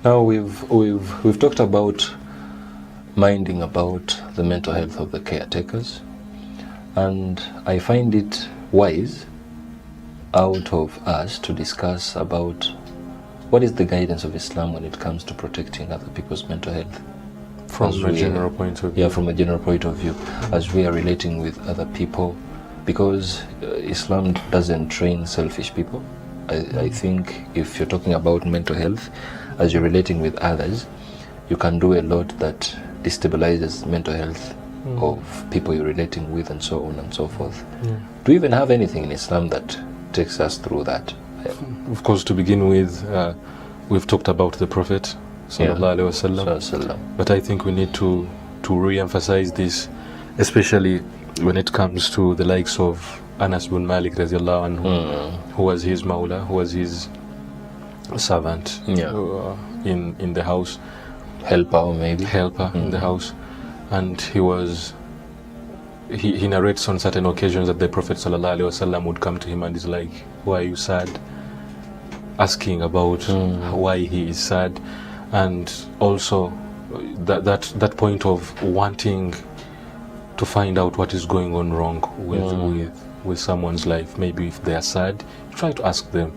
Now we've talked about minding about the mental health of the caretakers, and I find it wise out of us to discuss about what is the guidance of Islam when it comes to protecting other people's mental health. From a general point of view. Yeah, from a general point of view, as we are relating with other people, because Islam doesn't train selfish people. I think if you're talking about mental health, as you're relating with others, you can do a lot that destabilizes mental health of people you're relating with, and so on and so forth. Do you even have anything in Islam that takes us through that? Of course, to begin with, we've talked about the Prophet sallallahu alaihi wasallam, but I think we need to re-emphasize this, especially when it comes to the likes of Anas bin Malik radiallahu anhu, who was his mawla, who was his servant in the house, helper in the house, and he narrates on certain occasions that the Prophet sallallahu alaihi wasallam would come to him and is like, "Why are you sad?" Asking about why he is sad, and also that point of wanting to find out what is going on wrong with someone's life. Maybe if they are sad, try to ask them.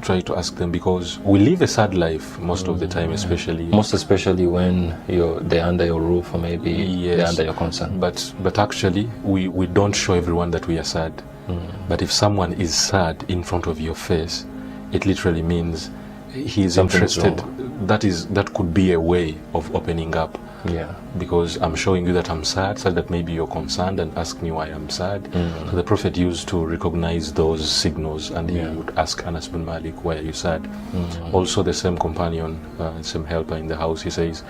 Try to ask them, because we live a sad life most of the time, especially when they're under your roof, or maybe they're under your concern. But actually we don't show everyone that we are sad. But if someone is sad in front of your face, it literally means he is interested. That could be a way of opening up. Because I'm showing you that I'm sad, so that maybe you're concerned and ask me why I'm sad. So the Prophet used to recognize those signals, and he would ask Anas bin Malik, "Why are you sad?" Also, the same companion, same helper in the house, he says,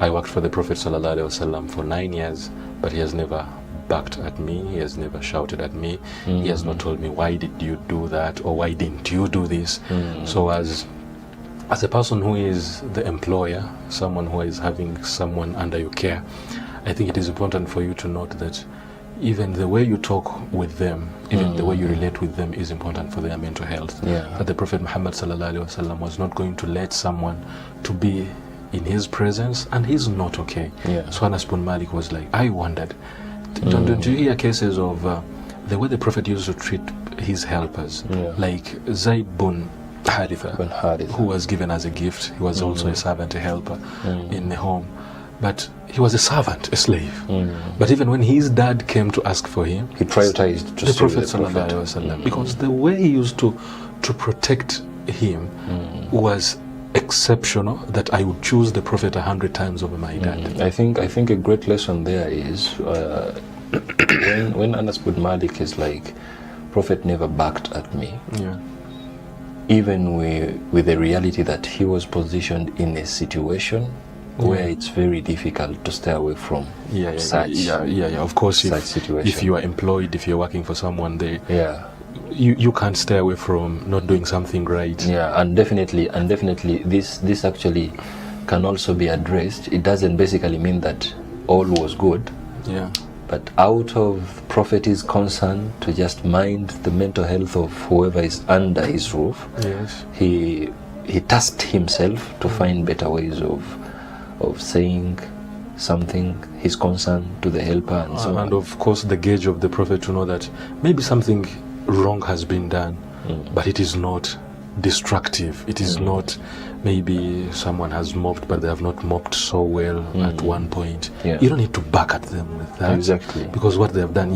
"I worked for the Prophet sallallahu alaihi wasallam for 9 years, but he has never backed at me, he has never shouted at me, he has not told me, why did you do that, or why didn't you do this?" So as a person who is the employer, someone who is having someone under your care, I think it is important for you to note that even the way you talk with them, even the way you relate with them, is important for their mental health. That the Prophet Muhammad sallallahu alaihi wasallam was not going to let someone to be in his presence and he's not okay. So Anas bin Malik was like, I wondered, don't you hear cases of the way the Prophet used to treat his helpers, like Zayd bin Haritha, who was given as a gift. He was also a servant, a helper in the home, but he was a servant, a slave. But even when his dad came to ask for him, he prioritized the Prophet sallallahu alaihi wasallam, because the way he used to protect him was exceptional, that I would choose the Prophet 100 times over my dad. I think a great lesson there is when Anas bin Malik is like, Prophet never backed at me. Even with the reality that he was positioned in a situation where it's very difficult to stay away from such of course, such situation. If you are employed, if you're working for someone, you can't stay away from not doing something right. And definitely this actually can also be addressed. It doesn't basically mean that all was good, but out of Prophet's concern to just mind the mental health of whoever is under his roof, he tasked himself to find better ways of saying something, his concern, to the helper, and so on. And of course the gauge of the Prophet to know that maybe something wrong has been done, but it is not destructive. It is not, maybe someone has mopped but they have not mopped so well at one point. You don't need to back at them with that. Exactly. Because what they have done,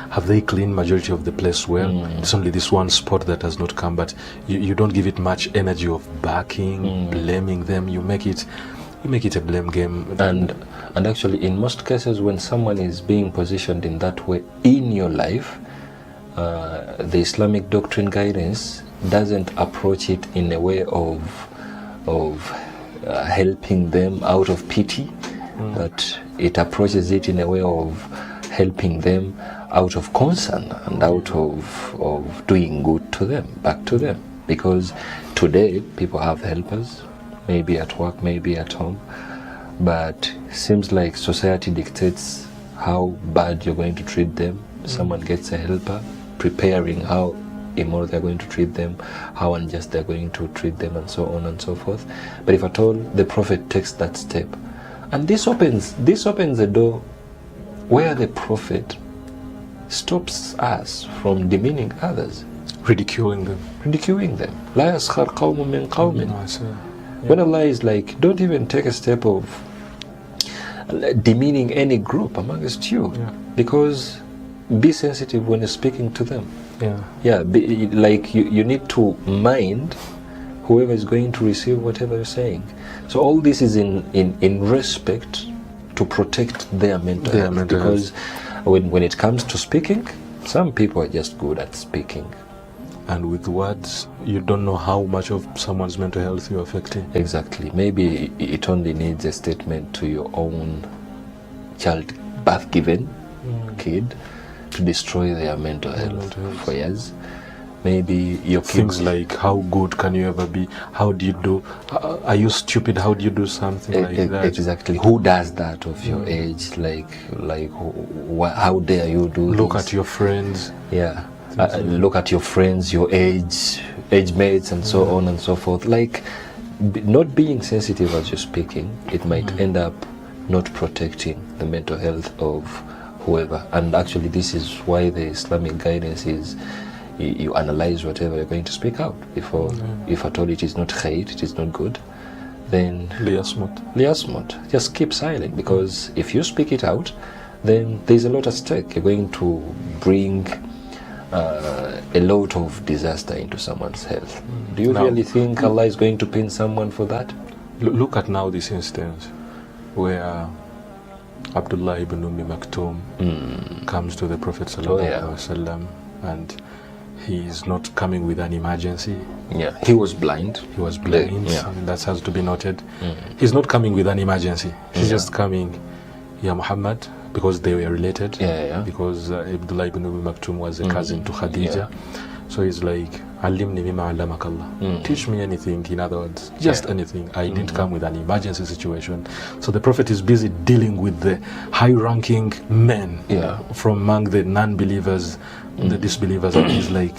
have they cleaned majority of the place well? It's only this one spot that has not come, but you don't give it much energy of backing, blaming them. You make it a blame game. And actually, in most cases, when someone is being positioned in that way in your life, the Islamic doctrine guidance doesn't approach it in a way of helping them out of pity, but it approaches it in a way of helping them out of concern and out of doing good to them, back to them. Because today people have helpers, maybe at work, maybe at home, but seems like society dictates how bad you're going to treat them. Someone gets a helper, preparing how immoral they're going to treat them, how unjust they're going to treat them, and so on and so forth. But if at all the Prophet takes that step, and this opens the door where the Prophet stops us from demeaning others, ridiculing them. La yaskhar qawmun min qawmin. When Allah is like, don't even take a step of demeaning any group amongst you, because be sensitive when you're speaking to them. You need to mind whoever is going to receive whatever you're saying. So all this is in respect to protect their mental health. Because when it comes to speaking, some people are just good at speaking. And with words, you don't know how much of someone's mental health you're affecting. Exactly. Maybe it only needs a statement to your own child, birth-given kid, to destroy their mental health for years. Maybe your things like, how good can you ever be? How do you do? Are you stupid? How do you do something like that? Exactly. Who does that of your age? How dare you do Look this? at your friends. Look at your friends, your age mates, and so on and so forth. Not being sensitive as you're speaking, it might end up not protecting the mental health of whoever. And actually, this is why the Islamic guidance is you analyze whatever you're going to speak out before. If at all it is not khair, it is not good, then liyasmut, just keep silent, because if you speak it out, then there's a lot at stake. You're going to bring a lot of disaster into someone's health. Do you really think Allah is going to pin someone for that? Look at now this instance where Abdullah ibn Maktoum comes to the Prophet ﷺ, and he is not coming with an emergency. He was blind. And that has to be noted. He's not coming with an emergency. He's just coming, Ya Muhammad, because they were related. Because Abdullah ibn Maktoum was a cousin to Khadija. So he's like, Alimni mimma allamak Allah. Teach me anything, in other words, just anything. I didn't come with an emergency situation. So the Prophet is busy dealing with the high-ranking men from among the non-believers, the disbelievers, and he's like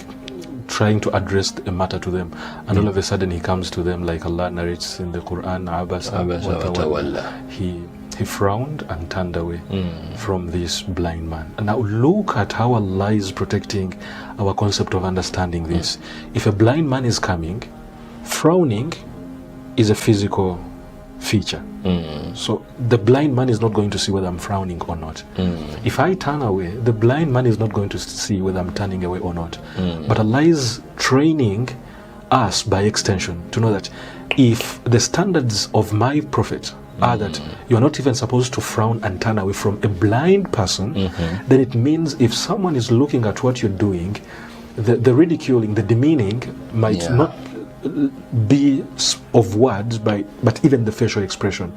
trying to address a matter to them. And all of a sudden he comes to them, like Allah narrates in the Quran, Abasa wa tawalla. He frowned and turned away from this blind man. And now look at how Allah is protecting our concept of understanding this. If a blind man is coming, frowning is a physical feature. So the blind man is not going to see whether I'm frowning or not. If I turn away, the blind man is not going to see whether I'm turning away or not. But Allah is training us by extension to know that if the standards of my Prophet are that you're not even supposed to frown and turn away from a blind person, then it means if someone is looking at what you're doing, the ridiculing, the demeaning might not be of words, but even the facial expression.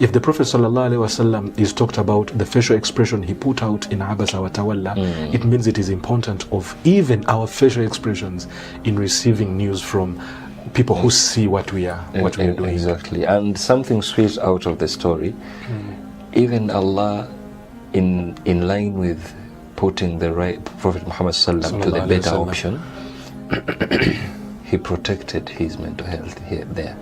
If the Prophet ﷺ is talked about the facial expression he put out in Abasa wa Tawalla, it means it is important of even our facial expressions in receiving news from people who see what we are doing. Exactly. And something sweet out of the story, even Allah, in line with putting the right Prophet Muhammad Sallam to the better option, he protected his mental health there.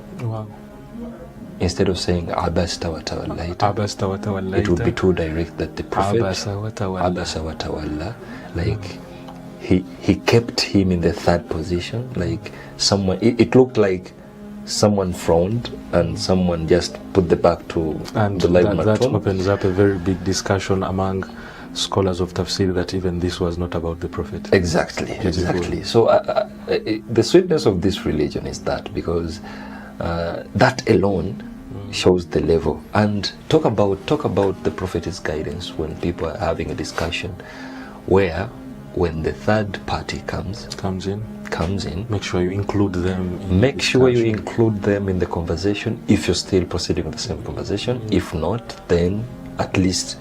Instead of saying Abasta wa tawallaita, it would be too direct that the Prophet Abasa wa tawalla, like he kept him in the third position, like someone, it looked like someone frowned and someone just put the back to the light. That opens up a very big discussion among scholars of tafsir that even this was not about the Prophet. Exactly. So the sweetness of this religion is that, because that alone shows the level. And talk about the Prophet's guidance when people are having a discussion where, when the third party comes in, make sure you include them in the conversation, if you're still proceeding with the same conversation. If not, then at least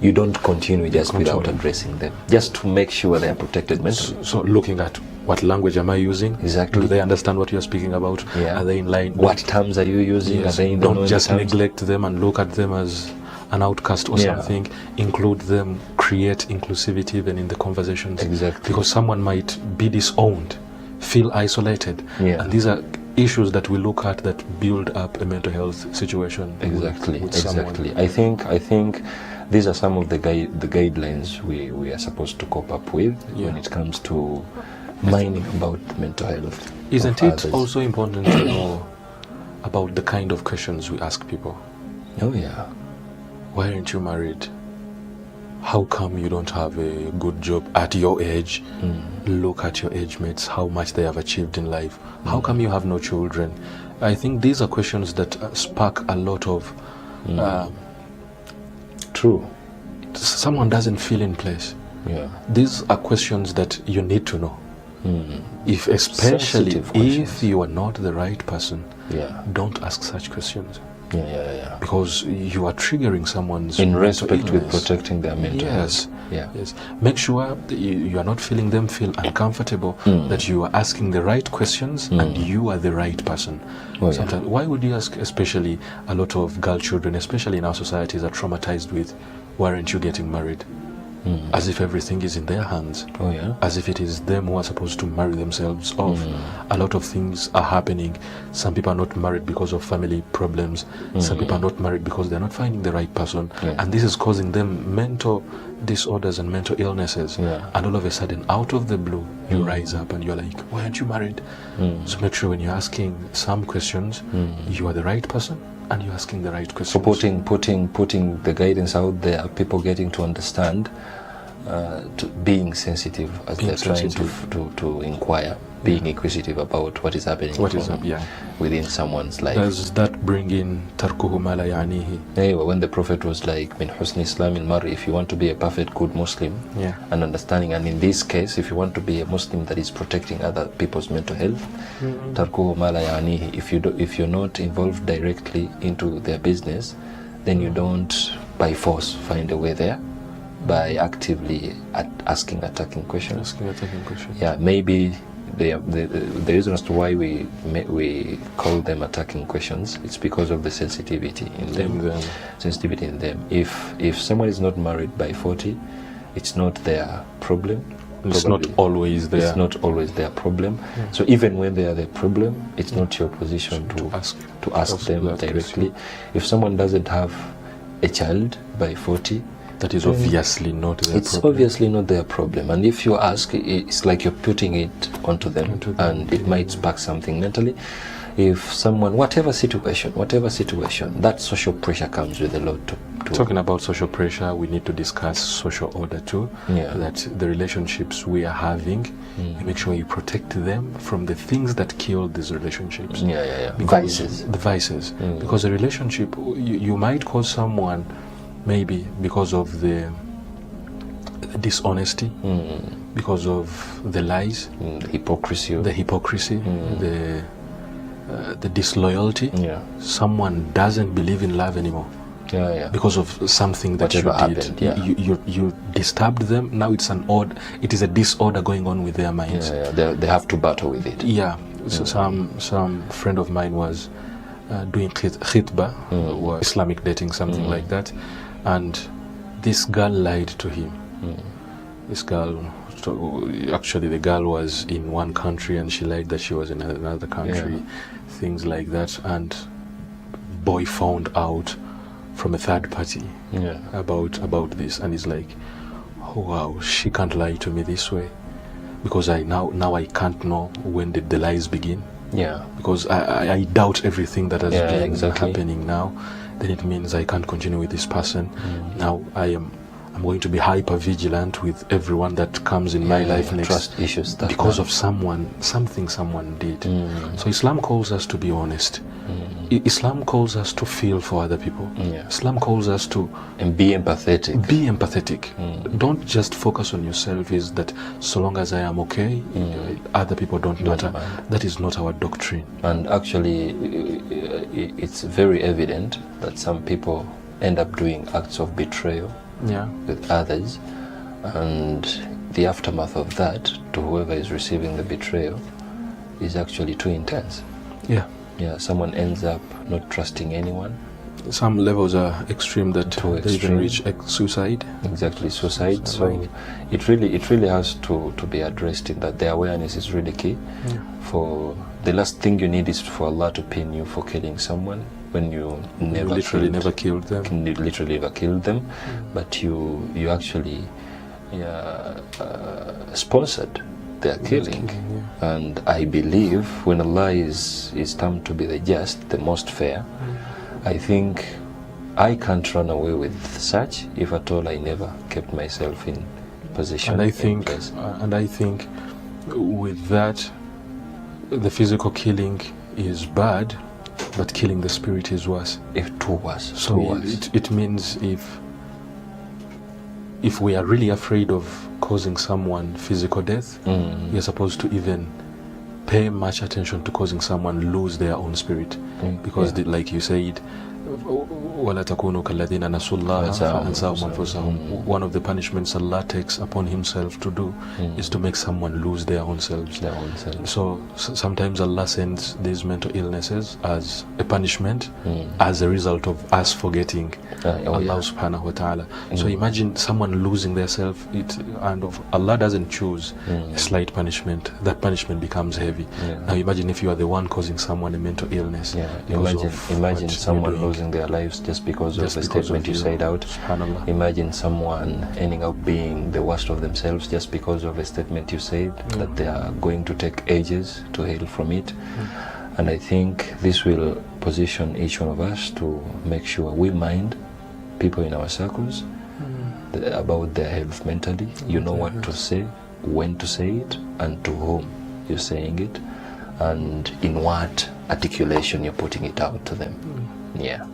you don't continue without addressing them, just to make sure they are protected mentally. So looking at what language am I using? Exactly. Do they understand what you're speaking about? Are they in line? What terms are you using? Yes. Are they in Don't just neglect them and look at them as an outcast or something, include them, create inclusivity even in the conversations. Exactly. Because someone might be disowned, feel isolated. And these are issues that we look at that build up a mental health situation. With someone. I think these are some of the guidelines we are supposed to cope up with when it comes to mining about mental health. Isn't it also important to know about the kind of questions we ask people? Oh yeah. Why aren't you married? How come you don't have a good job at your age? Look at your age mates, how much they have achieved in life. How come you have no children? I think these are questions that spark a lot of true. Someone doesn't feel in place. These are questions that you need to know. Especially if you are not the right person, don't ask such questions. Because you are triggering someone's in respect with protecting their mental health. Yes. Make sure that you are not feeling them feel uncomfortable, that you are asking the right questions and you are the right person. Sometimes, why would you ask, especially a lot of girl children, especially in our societies, are traumatized with, why aren't you getting married? As if everything is in their hands. As if it is them who are supposed to marry themselves off. A lot of things are happening. Some people are not married because of family problems. Some people are not married because they're not finding the right person. And this is causing them mental disorders and mental illnesses. And all of a sudden, out of the blue, you rise up and you're like, why aren't you married? So make sure when you're asking some questions, you are the right person and you're asking the right questions. So putting the guidance out there, people getting to understand, to being sensitive as they're trying to inquire, being inquisitive about what is happening within someone's life. Does that bring in tarkuhu ma la ya'nihi? When the Prophet was like, min husni islam al mar'i, if you want to be a perfect good Muslim and understanding, and in this case, if you want to be a Muslim that is protecting other people's mental health, tarkuhu ma la ya'nihi, if you're not involved directly into their business, then you don't by force find a way there by actively attacking questions. Maybe the reason as to why we call them attacking questions, it's because of the sensitivity in them. If someone is not married by 40, it's not their problem. It's not always there. It's not always their problem. So even when they are the problem, it's not your position to ask them directly. If someone doesn't have a child by 40, that is obviously not their problem. It's obviously not their problem. And if you ask, it's like you're putting it onto them, and it might spark something mentally. If someone, whatever situation, that social pressure comes with a lot to Talking about social pressure, we need to discuss social order too. That the relationships we are having, you make sure you protect them from the things that kill these relationships. Vices. The vices. Because a relationship, you might cause someone, maybe because of the dishonesty, because of the lies, the hypocrisy, the disloyalty. Someone doesn't believe in love anymore. Because of something that you disturbed them. Now it is a disorder going on with their minds. They have to battle with it. So some friend of mine was doing khitbah, or Islamic dating, something like that, and this girl lied to him. This girl, actually the girl was in one country and she lied that she was in another country, things like that, and boy found out from a third party about this, and he's like, oh wow, she can't lie to me this way, because now I can't know when did the lies begin. Because I doubt everything that has been happening now. Then it means I can't continue with this person. Now I'm going to be hyper vigilant with everyone that comes in my life next, trust issues, because of something someone did. So Islam calls us to be honest. Islam calls us to feel for other people. Islam calls us to be empathetic. Don't just focus on yourself. Is that so long as I am okay, other people don't matter. That is not our doctrine. And actually, it's very evident that some people end up doing acts of betrayal with others, and the aftermath of that to whoever is receiving the betrayal is actually too intense. Someone ends up not trusting anyone, Some levels are extreme that they even reach suicide. Exactly, suicide. So it really has to be addressed in that. The awareness is really key. For the last thing you need is for Allah to pin you for killing someone when you never killed them, but you actually sponsored their killing. And I believe when Allah is termed to be the just, the most fair, I think I can't run away with such if at all I never kept myself in position. And I think with that, the physical killing is bad, but killing the spirit is worse. It means if we are really afraid of causing someone physical death, we are supposed to even pay much attention to causing someone lose their own spirit, because like you said, وَلَا تَكُونُوا كَالَّذِينَ نَسُوا اللَّهَ فَأَنْسَاهُمْ أَنفُسَهُم. One of the punishments Allah takes upon himself to do is to make someone lose their own selves. So sometimes Allah sends these mental illnesses as a punishment as a result of us forgetting Allah subhanahu wa ta'ala. So imagine someone losing their self, and Allah doesn't choose a slight punishment. That punishment becomes heavy. Now imagine if you are the one causing someone a mental illness. Imagine someone losing their lives just because of a statement you said out. Imagine someone ending up being the worst of themselves just because of a statement you said, that they are going to take ages to heal from it. And I think this will position each one of us to make sure we mind people in our circles about their health mentally. You know what to say, when to say it, and to whom you're saying it, and in what articulation you're putting it out to them. Yeah.